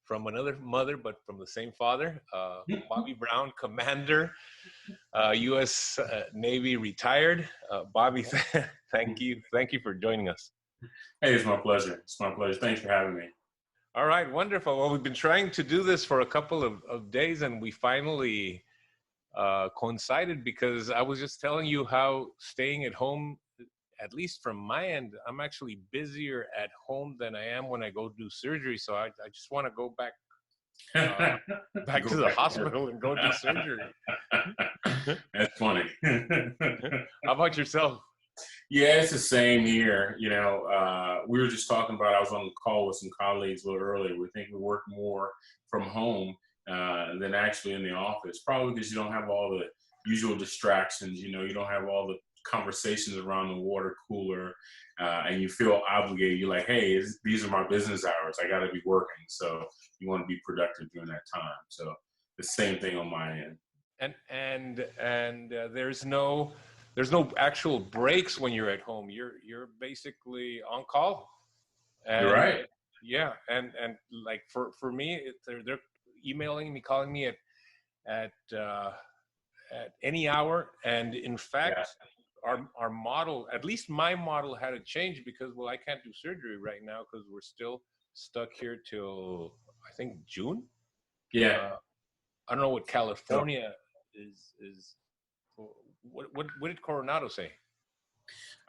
from another mother, but from the same father. Bobby Brown, Commander, U.S. Navy, retired. Bobby, thank you for joining us. Hey, it's my pleasure. It's my pleasure. Thanks for having me. All right, wonderful. Well, we've been trying to do this for a couple of days, and we finally coincided, because I was just telling you how staying at home, at least from my end, I'm actually busier at home than I am when I go do surgery. So I just want to go back to the hospital and go do surgery. That's funny. How about yourself? Yeah, it's the same here. You know, we were just talking about, I was on the call with some colleagues a little earlier. We think we work more from home than actually in the office, probably because you don't have all the usual distractions. You know, you don't have all the conversations around the water cooler, and you feel obligated. You're like, hey, these are my business hours. I got to be working. So you want to be productive during that time. So the same thing on my end. And there's no actual breaks when you're at home. You're basically on call. And, you're right. Yeah, and like for me, they're emailing me, calling me at any hour. And in fact, our model, at least my model, had to change because, well, I can't do surgery right now because we're still stuck here till I think June. Yeah. I don't know what California is. What did Coronado say?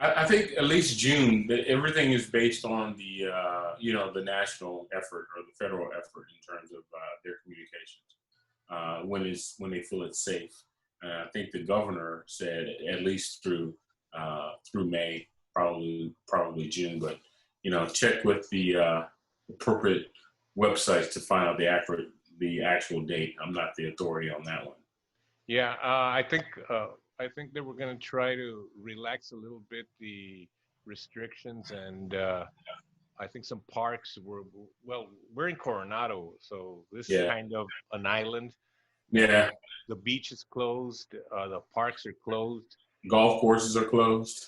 I think at least June. Everything is based on the the national effort or the federal effort in terms of their communications when they feel it's safe. I think the governor said at least through May, probably June. But check with the appropriate websites to find out the actual date. I'm not the authority on that one. Yeah, I think they were going to try to relax a little bit the restrictions, and I think some parks we're in Coronado, so this is kind of an island. Yeah. The beach is closed. The parks are closed. Golf courses are closed.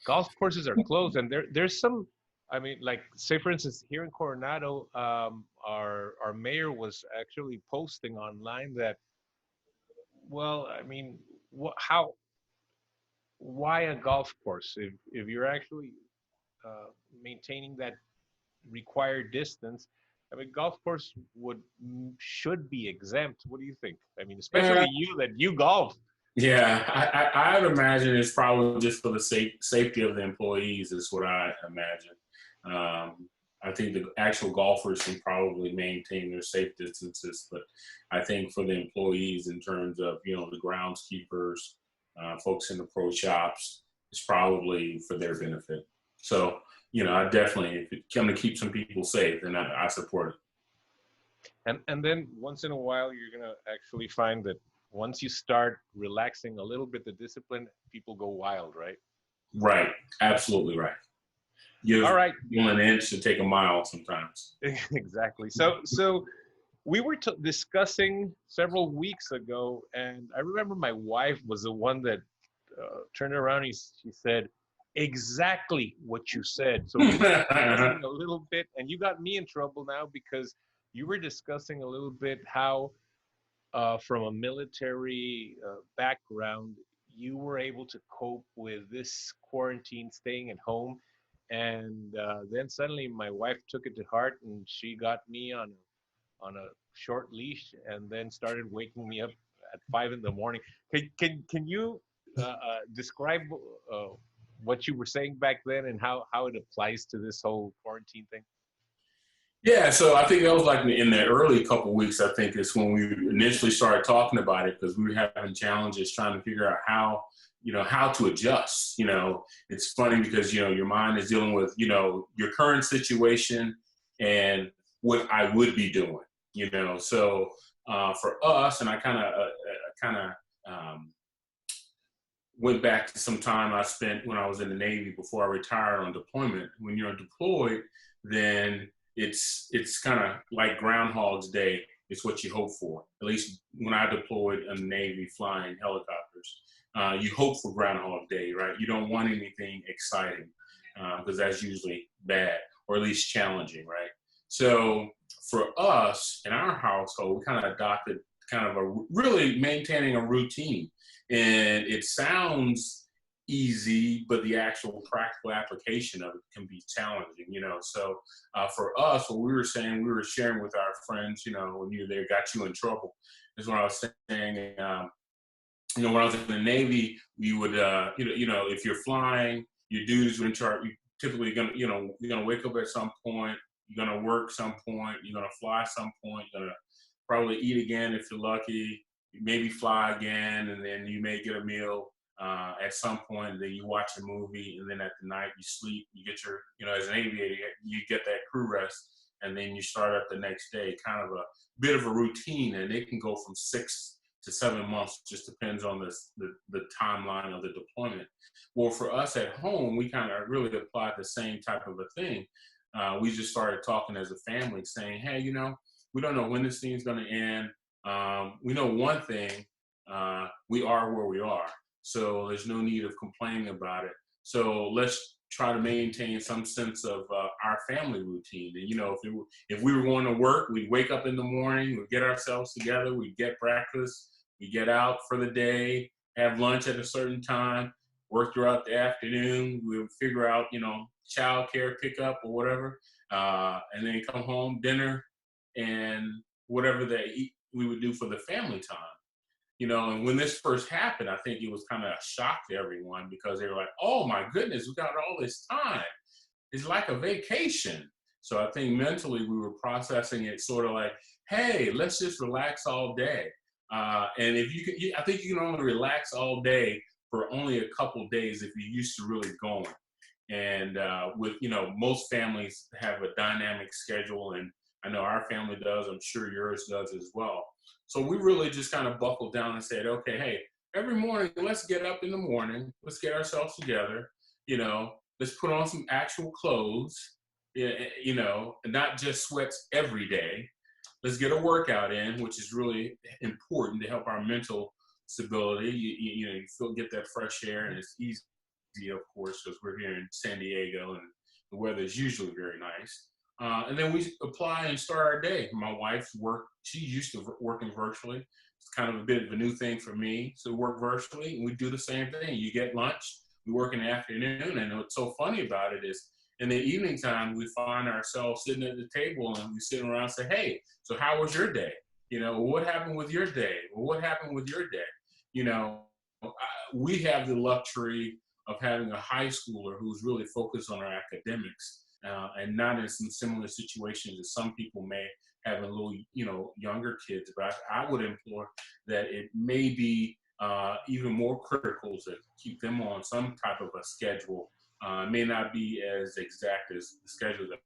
Golf courses are closed, and there's some. I mean, like, say for instance, here in Coronado, our mayor was actually posting online that, well, I mean, why a golf course if you're actually maintaining that required distance? I mean, golf course should be exempt. What do you think? I mean, especially you golf. Yeah, I would imagine it's probably just for the safety of the employees is what I imagine. I think the actual golfers can probably maintain their safe distances, but I think for the employees in terms of, the groundskeepers, folks in the pro shops, it's probably for their benefit. So, I definitely, if it's going to keep some people safe, then I support it. And then once in a while, you're going to actually find that once you start relaxing a little bit the discipline, people go wild, right? Right. Absolutely right. All right. You want an inch to take a mile sometimes. Exactly. So we were discussing several weeks ago, and I remember my wife was the one that turned around and she said, exactly what you said. So we were discussing a little bit, and you got me in trouble now because you were discussing a little bit how from a military background, you were able to cope with this quarantine, staying at home. And then suddenly my wife took it to heart, and she got me on a short leash, and then started waking me up at 5 a.m. Can you describe what you were saying back then and how it applies to this whole quarantine thing? Yeah, so I think that was like in the early couple of weeks, I think is when we initially started talking about it, because we were having challenges trying to figure out how to adjust. It's funny because, your mind is dealing with, your current situation and what I would be doing, So for us, and I kind of went back to some time I spent when I was in the Navy before I retired on deployment. When you're deployed, then it's kind of like Groundhog's Day. It's what you hope for. At least when I deployed in the Navy flying helicopters, you hope for Groundhog Day, right? You don't want anything exciting because that's usually bad or at least challenging, right? So for us in our household, we kind of adopted kind of really maintaining a routine. And it sounds easy, but the actual practical application of it can be challenging, So for us, what we were saying, we were sharing with our friends, when you there got you in trouble, is what I was saying. When I was in the Navy, we would, if you're flying, your duties are in charge. You typically you're gonna wake up at some point. You're gonna work some point. You're gonna fly some point. You're gonna probably eat again if you're lucky. You maybe fly again, and then you may get a meal at some point. And then you watch a movie, and then at the night you sleep. You get your, as an aviator, you get that crew rest, and then you start up the next day. Kind of a bit of a routine, and it can go from 6 to 7 months, just depends on the timeline of the deployment. Well, for us at home, we kind of really applied the same type of a thing. We just started talking as a family, saying, hey, we don't know when this thing's going to end. We know one thing, we are where we are. So there's no need of complaining about it. So let's try to maintain some sense of our family routine. And, if we were going to work, we'd wake up in the morning, we'd get ourselves together, we'd get breakfast, we get out for the day, have lunch at a certain time, work throughout the afternoon. We would figure out, childcare pickup or whatever, and then come home, dinner, and whatever we would do for the family time. And when this first happened, I think it was kind of a shock to everyone because they were like, oh my goodness, we got all this time. It's like a vacation. So I think mentally we were processing it sort of like, hey, let's just relax all day. And I think you can only relax all day for only a couple of days if you're used to really going. And with, most families have a dynamic schedule, and I know our family does, I'm sure yours does as well. So we really just kind of buckled down and said, okay, hey, every morning, let's get up in the morning, let's get ourselves together, let's put on some actual clothes, and not just sweats every day. Let's get a workout in, which is really important to help our mental stability. You get that fresh air, and it's easy, of course, because we're here in San Diego and the weather is usually very nice. And then we apply and start our day. My wife's work, she's used to working virtually. It's kind of a bit of a new thing for me to work virtually. And we do the same thing. You get lunch, we work in the afternoon. And what's so funny about it is in the evening time, we find ourselves sitting at the table and we sit around and say, hey, so how was your day? What happened with your day? Well, what happened with your day? We have the luxury of having a high schooler who's really focused on our academics. And not in some similar situations as some people may have a little, younger kids. But I would implore that it may be even more critical to keep them on some type of a schedule. It may not be as exact as the schedule that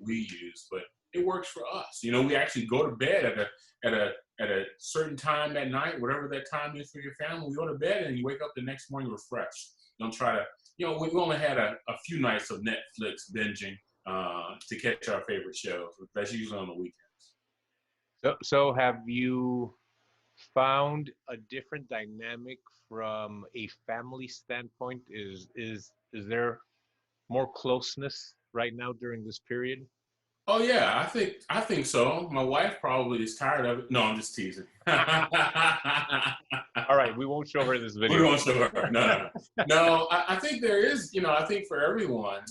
we use, but it works for us. We actually go to bed at a certain time at night, whatever that time is for your family. We go to bed and you wake up the next morning refreshed. Don't try to, we only had a few nights of Netflix binging to catch our favorite shows. That's usually on the weekends. So have you found a different dynamic from a family standpoint? Is there more closeness right now during this period? Oh yeah, I think so. My wife probably is tired of it. No, I'm just teasing. All right, we won't show her this video. We won't show her. No. I think there is. I think for everyone.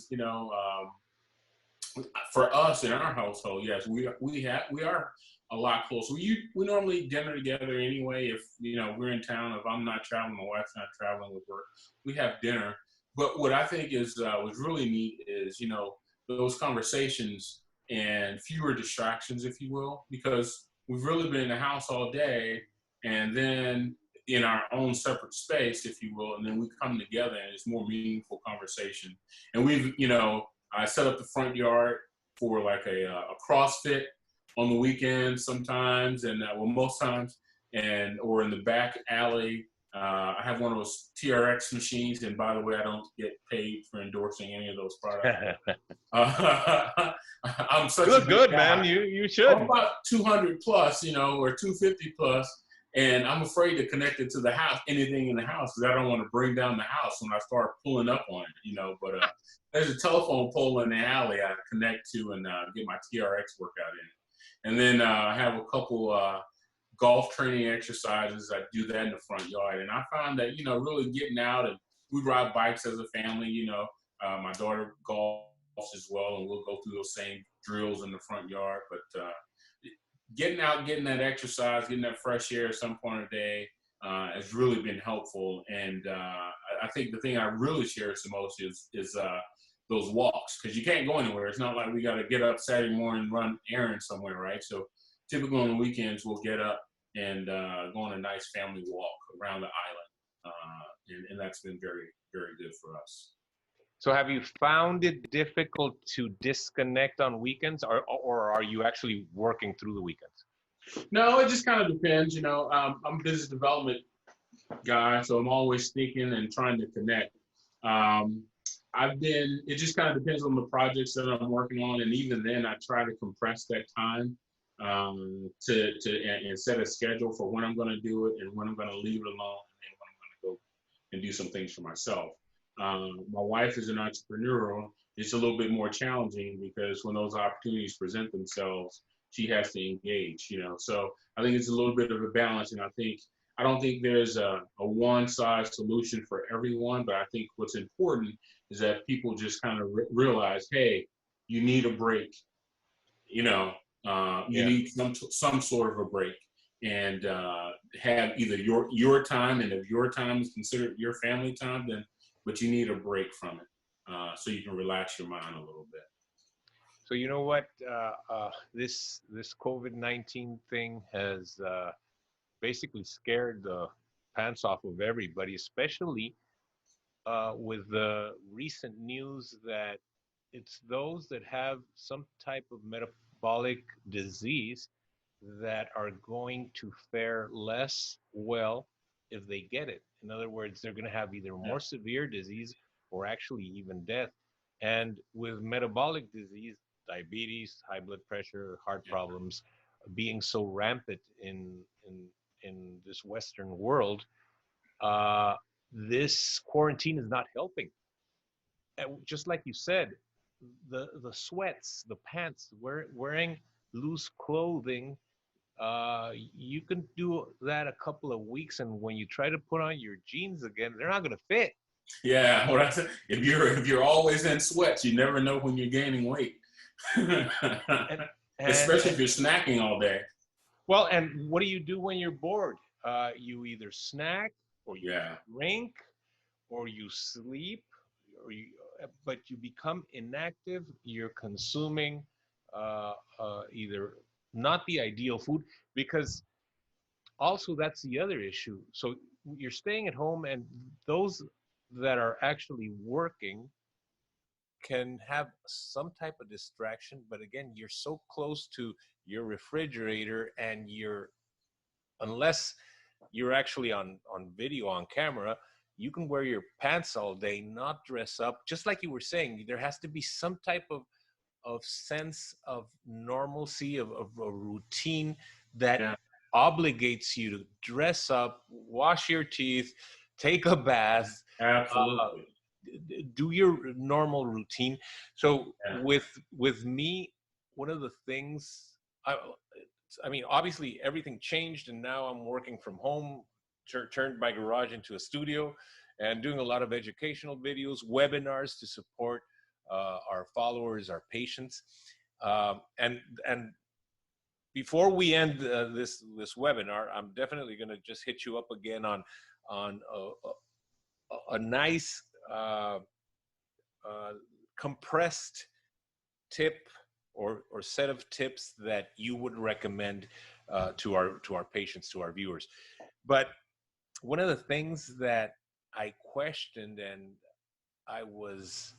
For us in our household, yes, we are a lot closer. We normally dinner together anyway. If we're in town, if I'm not traveling, my wife's not traveling with work, we have dinner. But what I think is was really neat is those conversations and fewer distractions, if you will, because we've really been in the house all day, and then in our own separate space, if you will, and then we come together and it's more meaningful conversation. And we've I set up the front yard for like a CrossFit on the weekends sometimes, and most times, or in the back alley. I have one of those TRX machines, and by the way, I don't get paid for endorsing any of those products. I'm such you look a good, guy. man. You should. I'm about 200 plus, or 250 plus. And I'm afraid to connect it to the house, anything in the house, because I don't want to bring down the house when I start pulling up on it, But there's a telephone pole in the alley I connect to and get my TRX workout in. And then I have a couple golf training exercises. I do that in the front yard. And I found that, really getting out, and we ride bikes as a family, my daughter golfs as well, and we'll go through those same drills in the front yard. But getting out, getting that exercise, getting that fresh air at some point of the day has really been helpful. And I think the thing I really cherish the most is those walks, because you can't go anywhere. It's not like we got to get up Saturday morning and run errands somewhere, right? So typically on the weekends, we'll get up and go on a nice family walk around the island. And that's been very, very good for us. So have you found it difficult to disconnect on weekends, or are you actually working through the weekends? No, it just kind of depends. I'm a business development guy, so I'm always thinking and trying to connect. It just kind of depends on the projects that I'm working on. And even then I try to compress that time and set a schedule for when I'm going to do it and when I'm going to leave it alone, and then when I'm going to go and do some things for myself. My wife is an entrepreneur. It's a little bit more challenging because when those opportunities present themselves, she has to engage, So I think it's a little bit of a balance. And I don't think there's a one size solution for everyone, but I think what's important is that people just kind of realize, hey, you need a break, you need some sort of a break, and have either your time, and if your time is considered your family time, but you need a break from it so you can relax your mind a little bit. So you know what, this COVID-19 thing has basically scared the pants off of everybody, especially with the recent news that it's those that have some type of metabolic disease that are going to fare less well if they get it. In other words, they're going to have either more severe disease or actually even death. And with metabolic disease, diabetes, high blood pressure, heart problems being so rampant in this Western world, this quarantine is not helping. And just like you said, the sweats, the pants, wearing loose clothing, you can do that a couple of weeks, and when you try to put on your jeans again, they're not going to fit. Yeah, what I said, if you're always in sweats, you never know when you're gaining weight. Especially if you're snacking all day. Well, and what do you do when you're bored? You either snack, or you drink, or you sleep, but you become inactive. You're consuming either not the ideal food, because also that's the other issue. So you're staying at home, and those that are actually working can have some type of distraction, but again, you're so close to your refrigerator, and unless you're actually on video, on camera, you can wear your pants all day, not dress up. Just like you were saying, there has to be some type of sense of normalcy, of a routine that obligates you to dress up, wash your teeth, take a bath, absolutely, do your normal routine. So with me, one of the things, I mean, obviously everything changed, and now I'm working from home, turned my garage into a studio, and doing a lot of educational videos, webinars to support our followers, our patients. And before we end this webinar, I'm definitely going to just hit you up again on a nice compressed tip or set of tips that you would recommend to our patients, to our viewers. But one of the things that I questioned, and I was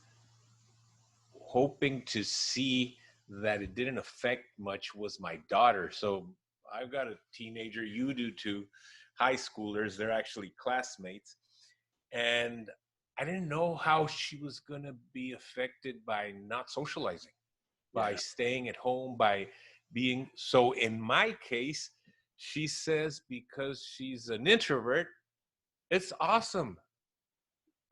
hoping to see that it didn't affect much, was my daughter. So I've got a teenager, you do too, high schoolers, they're actually classmates. And I didn't know how she was going to be affected by not socializing, by staying at home, by being, so in my case, she says because she's an introvert, it's awesome.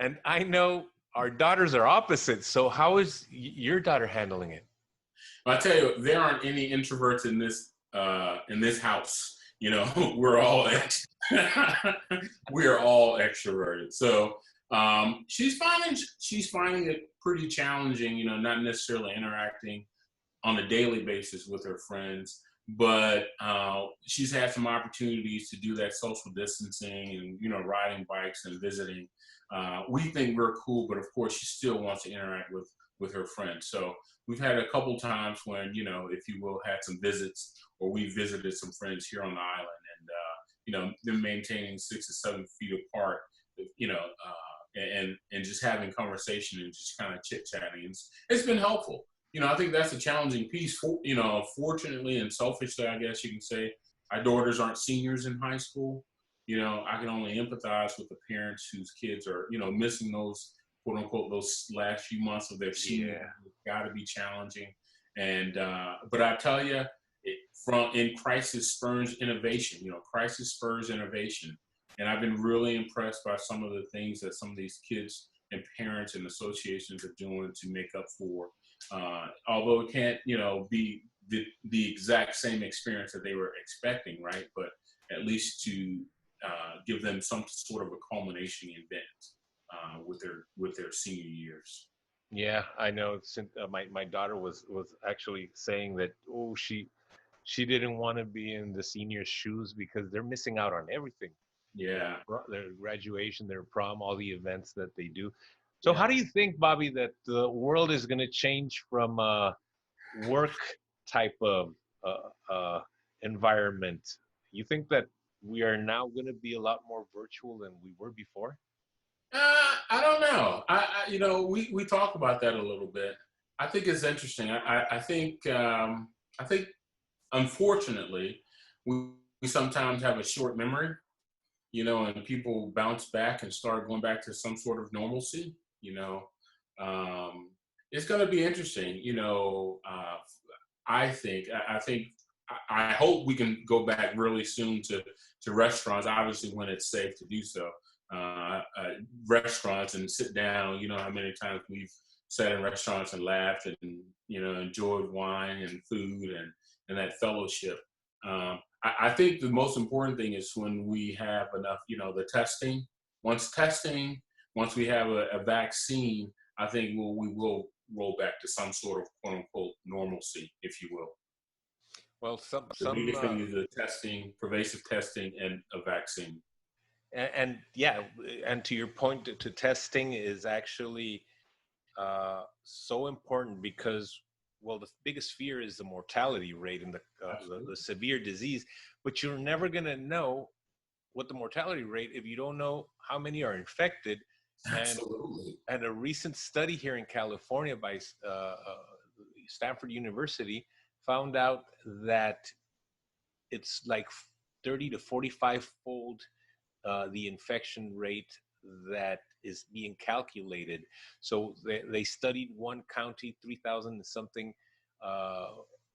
And I know our daughters are opposite. So how is your daughter handling it? I tell you, there aren't any introverts in this house. You know, we're all we are all extroverted. So she's finding it pretty challenging. You know, not necessarily interacting on a daily basis with her friends, but she's had some opportunities to do that social distancing and, you know, riding bikes and visiting. We think we're cool, but of course she still wants to interact with her friends. So we've had a couple times when, you know, if you will, had some visits, or we visited some friends here on the island, and you know, them maintaining 6 or 7 feet apart, you know, and just having conversation and just kind of chit chatting. It's been helpful. You know, I think that's a challenging piece. You know, fortunately and selfishly, I guess you can say, our daughters aren't seniors in high school. You know, I can only empathize with the parents whose kids are, you know, missing those, quote unquote, those last few months of their senior year. It's got to be challenging. And but I tell you, from in crisis spurs innovation. You know, crisis spurs innovation. And I've been really impressed by some of the things that some of these kids and parents and associations are doing to make up for. Although it can't, you know, be the exact same experience that they were expecting, right? But at least to give them some sort of a culmination event with their senior years. Yeah, I know. Since my daughter was actually saying that, oh, she didn't want to be in the seniors' shoes because they're missing out on everything. Yeah. Their graduation, their prom, all the events that they do. So Yeah. how do you think, Bobby, that the world is going to change from a work type of environment? You think that we are now going to be a lot more virtual than we were before? I don't know. You know, we talk about that a little bit. I think it's interesting. I think unfortunately we sometimes have a short memory, you know, and people bounce back and start going back to some sort of normalcy. You know, it's going to be interesting. You know, I think I hope we can go back really soon to restaurants. Obviously, when it's safe to do so. Restaurants and sit down. You know how many times we've sat in restaurants and laughed and, you know, enjoyed wine and food and that fellowship. I think the most important thing is when we have enough, you know, the testing. Once we have a vaccine, I think we will roll back to some sort of quote unquote normalcy, if you will. Well, The biggest thing is the testing, pervasive testing, and a vaccine. And yeah, and to your point, to testing is actually so important because, well, the biggest fear is the mortality rate and the severe disease, but you're never going to know what the mortality rate if you don't know how many are infected. Absolutely. And a recent study here in California by Stanford University found out that it's like 30 to 45 fold the infection rate that is being calculated. So they studied one county, 3,000 and something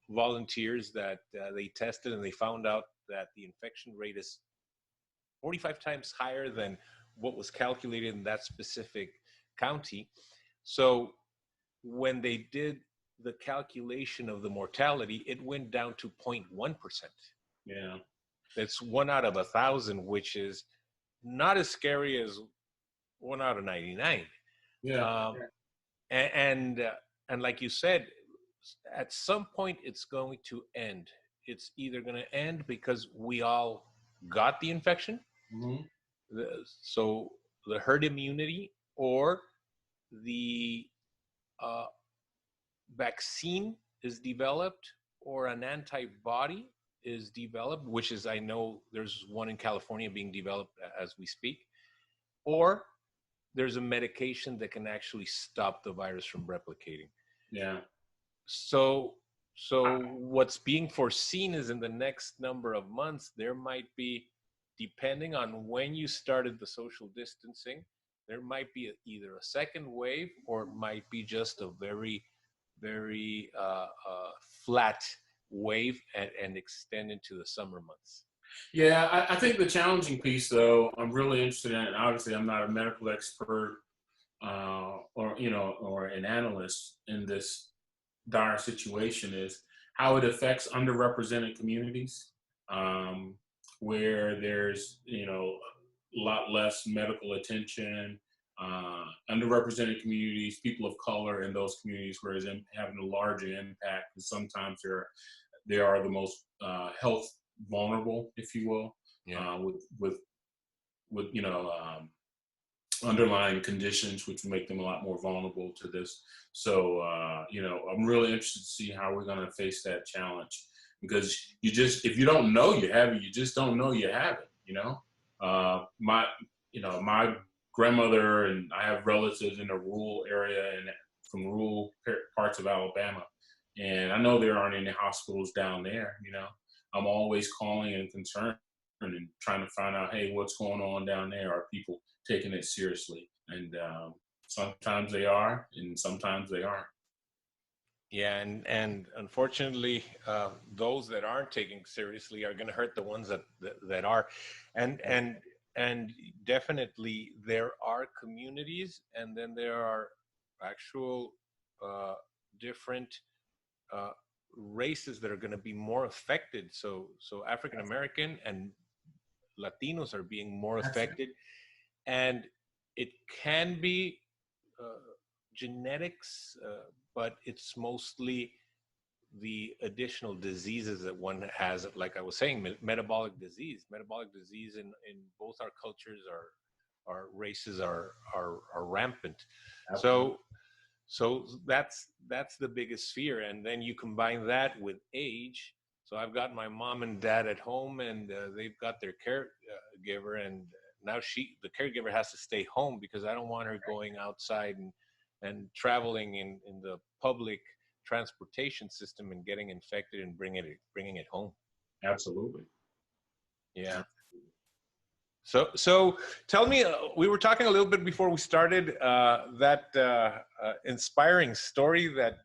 volunteers that they tested, and they found out that the infection rate is 45 times higher than what was calculated in that specific county. So when they did the calculation of the mortality, it went down to 0.1%. Yeah. It's 1 out of 1,000, which is not as scary as 1 out of 99. Yeah. And like you said, at some point it's going to end. It's either going to end because we all got the infection, so the herd immunity, or the vaccine is developed, or an antibody is developed, which is, I know there's one in California being developed as we speak, or there's a medication that can actually stop the virus from replicating. Yeah. So what's being foreseen is in the next number of months, there might be, depending on when you started the social distancing, there might be either a second wave, or it might be just a very, very flat wave and extend into the summer months. Yeah, I think the challenging piece, though, I'm really interested in, and obviously I'm not a medical expert or, you know, or an analyst in this dire situation is how it affects underrepresented communities, where there's, a lot less medical attention, underrepresented communities, people of color in those communities, whereas having a larger impact, and sometimes they are the most health vulnerable, if you will, Yeah. with underlying conditions which make them a lot more vulnerable to this. So I'm really interested to see how we're going to face that challenge, because if you don't know you have it, you just don't know you have it. My grandmother, and I have relatives in a rural area and from rural parts of Alabama, and I know there aren't any hospitals down there. I'm always calling and concerned and trying to find out, hey, what's going on down there? Are people taking it seriously? And sometimes they are, and sometimes they aren't. Yeah, and unfortunately, those that aren't taking seriously are going to hurt the ones that are, and definitely there are communities, and then there are actual different uh, races that are going to be more affected. So African American and Latinos are being more affected, and it can be genetics, but it's mostly the additional diseases that one has. Like I was saying, metabolic disease in both our cultures, our races are rampant. Absolutely. So that's the biggest fear, and then you combine that with age. So I've got my mom and dad at home, and they've got their caregiver, and now the caregiver has to stay home because I don't want her going outside and traveling in the public transportation system and getting infected and bringing it home. Absolutely. Yeah. So tell me, we were talking a little bit before we started that inspiring story that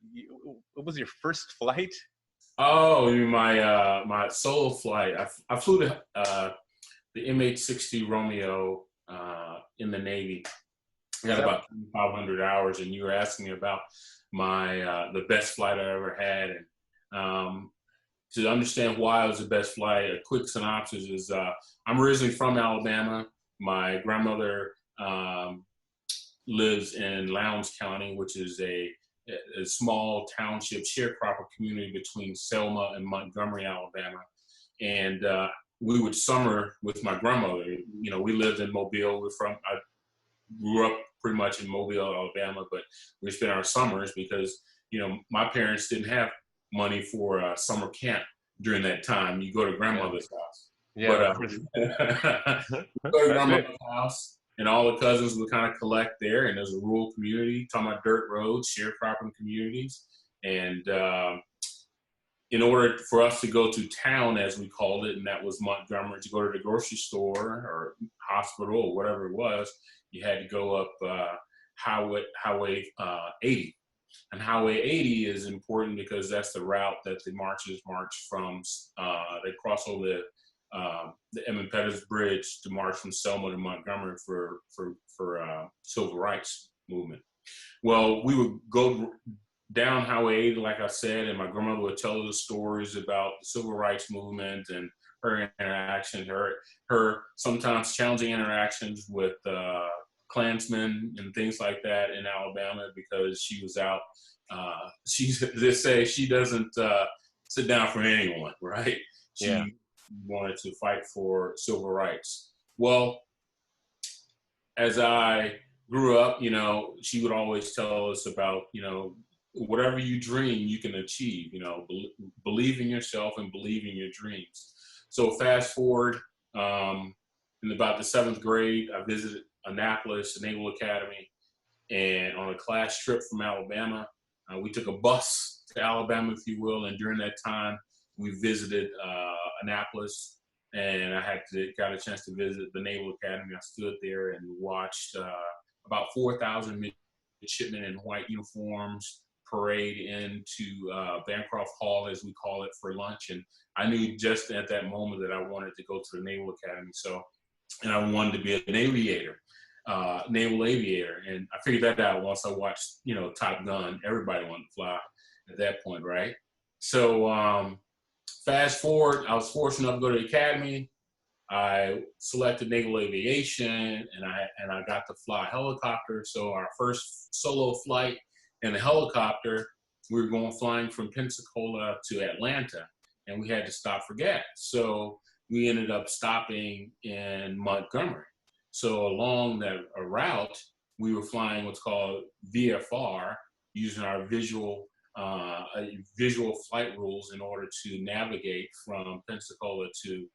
what was your first flight? Oh, my solo flight. I flew the MH-60 Romeo in the Navy. I got about 2,500 hours, and you were asking me about the best flight I ever had. And to understand why it was the best flight, a quick synopsis is I'm originally from Alabama. My grandmother lives in Lowndes County, which is a small township sharecropper community between Selma and Montgomery, Alabama. And we would summer with my grandmother. We lived in Mobile. I grew up pretty much in Mobile, Alabama, but we spent our summers because, my parents didn't have money for a summer camp during that time. You go to grandmother's house. Yeah. But go to grandmother's house, and all the cousins would kind of collect there. And there's a rural community, talking about dirt roads, sharecropping communities. And in order for us to go to town, as we called it, and that was Montgomery, to go to the grocery store or hospital or whatever it was, you had to go up Highway 80. And Highway 80 is important because that's the route that the marchers march from. They cross over the Emmett Pettus Bridge to march from Selma to Montgomery for civil rights movement. Well, we would go down Highway 80, like I said, and my grandmother would tell us stories about the civil rights movement and her interactions, her sometimes challenging interactions with Klansmen and things like that in Alabama, because she was out. They say she doesn't sit down for anyone, right? She wanted to fight for civil rights. Well, as I grew up, she would always tell us about, whatever you dream, you can achieve. Believe in yourself and believe in your dreams. So fast forward, in about the 7th grade, I visited Annapolis, the Naval Academy, and on a class trip from Alabama, we took a bus to Alabama, if you will, and during that time, we visited Annapolis, and I got a chance to visit the Naval Academy. I stood there and watched about 4,000 midshipmen in white uniforms parade into Bancroft Hall, as we call it, for lunch. And I knew just at that moment that I wanted to go to the Naval Academy. And I wanted to be an aviator, naval aviator. And I figured that out once I watched, Top Gun. Everybody wanted to fly. at that point, right? So fast forward, I was fortunate enough to go to the academy. I selected naval aviation, and I got to fly a helicopter. So our first solo flight in the helicopter, we were going flying from Pensacola to Atlanta, and we had to stop for gas. So we ended up stopping in Montgomery. So along that route, we were flying what's called VFR, using our visual flight rules in order to navigate from Pensacola to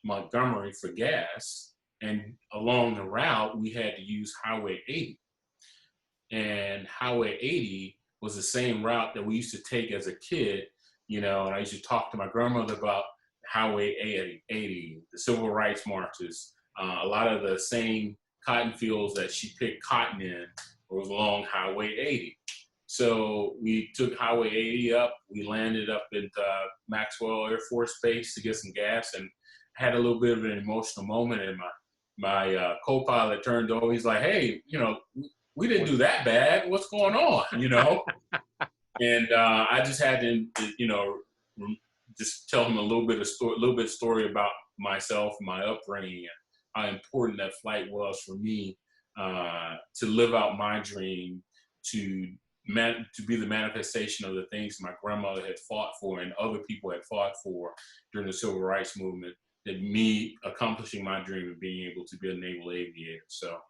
Montgomery for gas. And along the route, we had to use Highway 80. And Highway 80 was the same route that we used to take as a kid, and I used to talk to my grandmother about Highway 80, the civil rights marches, a lot of the same cotton fields that she picked cotton in was along Highway 80. So we took Highway 80 up. We landed up at Maxwell Air Force Base to get some gas, and had a little bit of an emotional moment. And my co-pilot turned over. He's like, "Hey, we didn't do that bad. What's going on?" And I just had to, just tell him a little bit of story about myself, my upbringing, and how important that flight was for me to live out my dream, to be the manifestation of the things my grandmother had fought for and other people had fought for during the civil rights movement, that me accomplishing my dream of being able to be a naval aviator. So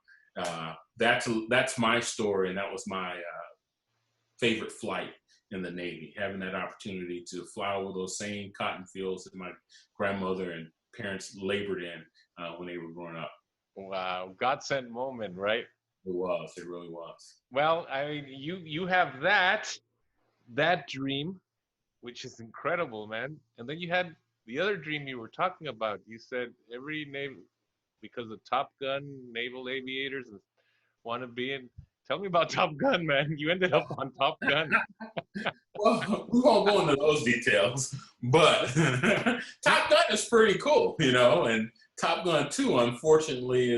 that's my story, and that was my favorite flight in the Navy, having that opportunity to fly over those same cotton fields that my grandmother and parents labored in when they were growing up. Wow, God-sent moment, right? It really was. Well, I mean, you have that dream, which is incredible, man. And then you had the other dream you were talking about. You said every naval, because of Top Gun, naval aviators want to be in. Tell me about Top Gun, man. You ended up on Top Gun. Well, we won't go into those details, but Top Gun is pretty cool, and Top Gun 2, unfortunately,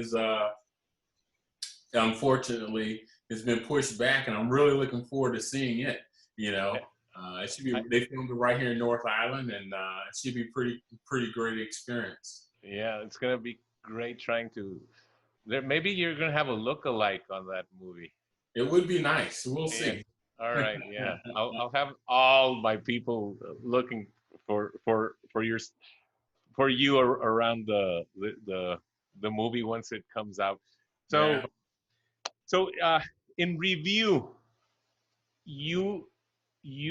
it's been pushed back, and I'm really looking forward to seeing it. It should be. They filmed it right here in North Island, and it should be pretty great experience. Yeah, it's gonna be great trying to. Maybe you're gonna have a look-alike on that movie. It would be nice. We'll see. All right. Yeah, I'll have all my people looking for you around the movie once it comes out. So. Yeah. In review, you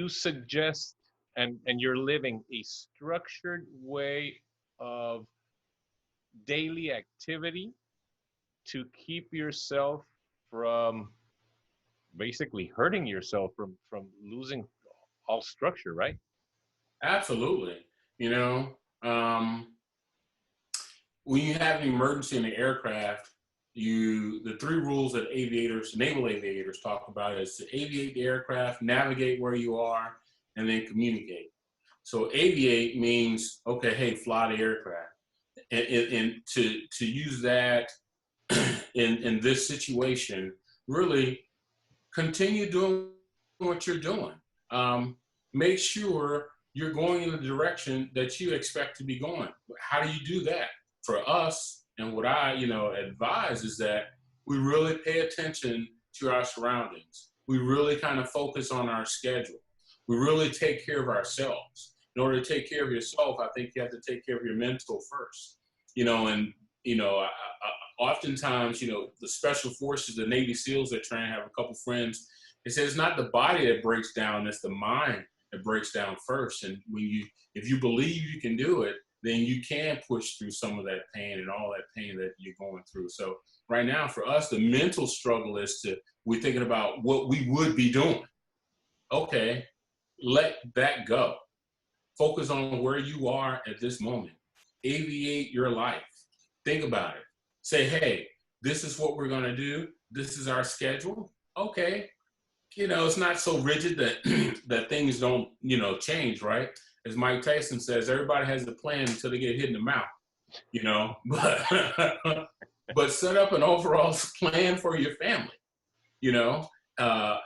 suggest and you're living a structured way of daily activity to keep yourself from basically hurting yourself from losing all structure, right? Absolutely. When you have an emergency in the aircraft, the 3 rules that naval aviators talk about is to aviate the aircraft, navigate where you are, and then communicate. So aviate means, okay, hey, fly the aircraft. And to use that in this situation, really continue doing what you're doing. Make sure you're going in the direction that you expect to be going. How do you do that? For us, and what I, advise is that we really pay attention to our surroundings. We really kind of focus on our schedule. We really take care of ourselves. In order to take care of yourself, I think you have to take care of your mental first. Oftentimes, the special forces, the Navy SEALs that train, I have a couple friends, they say it's not the body that breaks down, it's the mind that breaks down first. And if you believe you can do it, then you can push through some of that pain and all that pain that you're going through. So right now for us, the mental struggle is we're thinking about what we would be doing. Okay, let that go. Focus on where you are at this moment. Aviate your life. Think about it. Say, hey, this is what we're gonna do. This is our schedule. Okay, it's not so rigid that that things don't, change, right? As Mike Tyson says, everybody has a plan until they get hit in the mouth, but set up an overall plan for your family,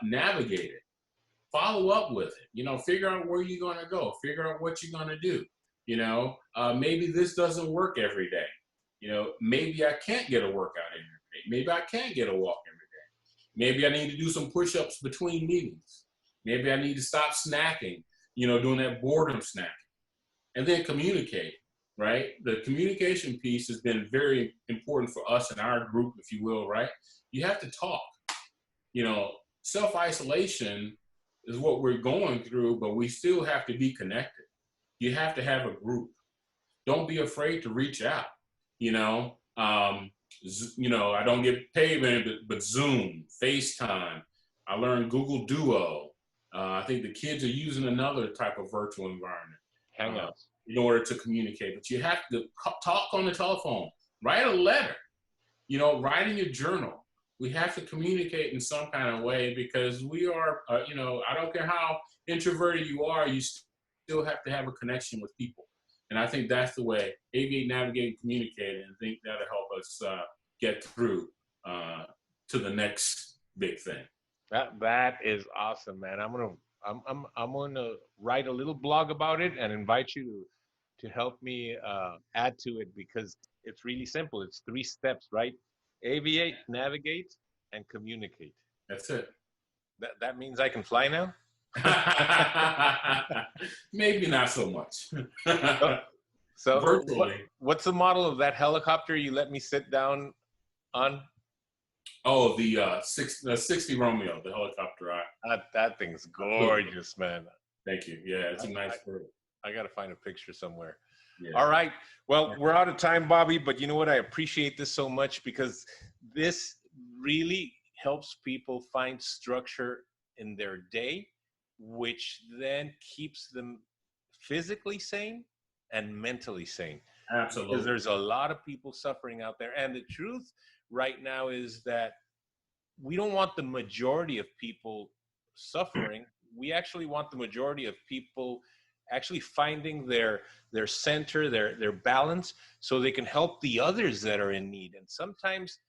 navigate it. follow up with it. Figure out where you're going to go. Figure out what you're going to do. Maybe this doesn't work every day. Maybe I can't get a workout every day. Maybe I can't get a walk every day. Maybe I need to do some push-ups between meetings. Maybe I need to stop snacking, doing that boredom snacking. And then communicate, right? The communication piece has been very important for us in our group, if you will, right? You have to talk. Self-isolation is what we're going through, but we still have to be connected. You have to have a group. Don't be afraid to reach out. I don't get paid, but Zoom, FaceTime. I learned Google Duo. I think the kids are using another type of virtual environment. Hangouts. In order to communicate. But you have to talk on the telephone, write a letter, write in your journal. We have to communicate in some kind of way because we are, I don't care how introverted you are, you still have to have a connection with people. And I think that's the way, aviate, navigate, communicate, and I think that'll help us get through to the next big thing. That is awesome, man. I'm gonna write a little blog about it and invite you to help me add to it because it's really simple. It's 3 steps, right? Aviate, navigate, and communicate. That's it. That means I can fly now? Maybe not so much. So virtually. What's the model of that helicopter you let me sit down on? Oh, the 60 Romeo, the helicopter. That thing's gorgeous, man. Thank you. Yeah, it's a nice bird. I got to find a picture somewhere. Yeah. All right. Well, we're out of time, Bobby, but you know what? I appreciate this so much because this really helps people find structure in their day, which then keeps them physically sane and mentally sane. Absolutely. Because there's a lot of people suffering out there. And the truth right now is that we don't want the majority of people suffering. We actually want the majority of people actually finding their center, their balance, so they can help the others that are in need. And sometimes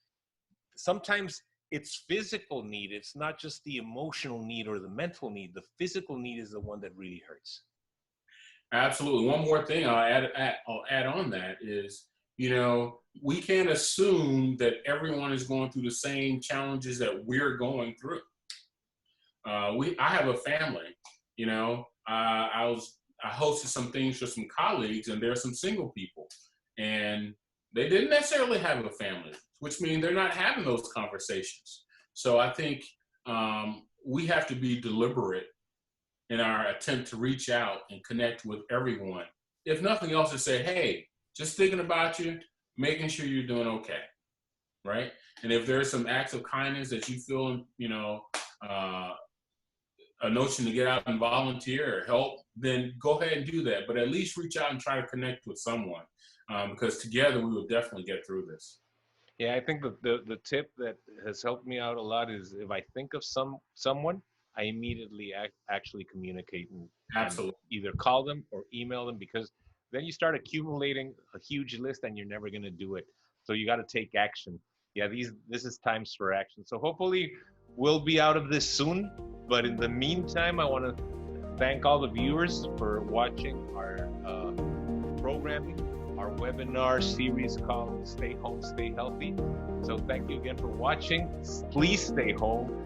it's physical need. It's not just the emotional need or the mental need. The physical need is the one that really hurts. Absolutely. One more thing I'll add on that is, we can't assume that everyone is going through the same challenges that we're going through. I have a family, I hosted some things for some colleagues, and there are some single people, and they didn't necessarily have a family, which means they're not having those conversations. So I think we have to be deliberate in our attempt to reach out and connect with everyone. If nothing else, to say, hey, just thinking about you, making sure you're doing okay, right? And if there's some acts of kindness that you feel, a notion to get out and volunteer or help, then go ahead and do that. But at least reach out and try to connect with someone because together we will definitely get through this. Yeah, I think the tip that has helped me out a lot is if I think of someone, I immediately actually communicate and Absolutely. Either call them or email them, because then you start accumulating a huge list and you're never going to do it. So you got to take action. Yeah, this is times for action. So hopefully we'll be out of this soon. But in the meantime, I want to thank all the viewers for watching our programming, our webinar series called Stay Home, Stay Healthy. So thank you again for watching. Please stay home.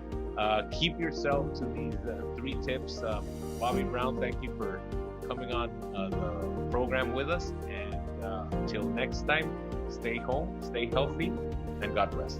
Keep yourself to these 3 tips. Bobby Brown, thank you for coming on the program with us. And until next time, stay home, stay healthy, and God bless.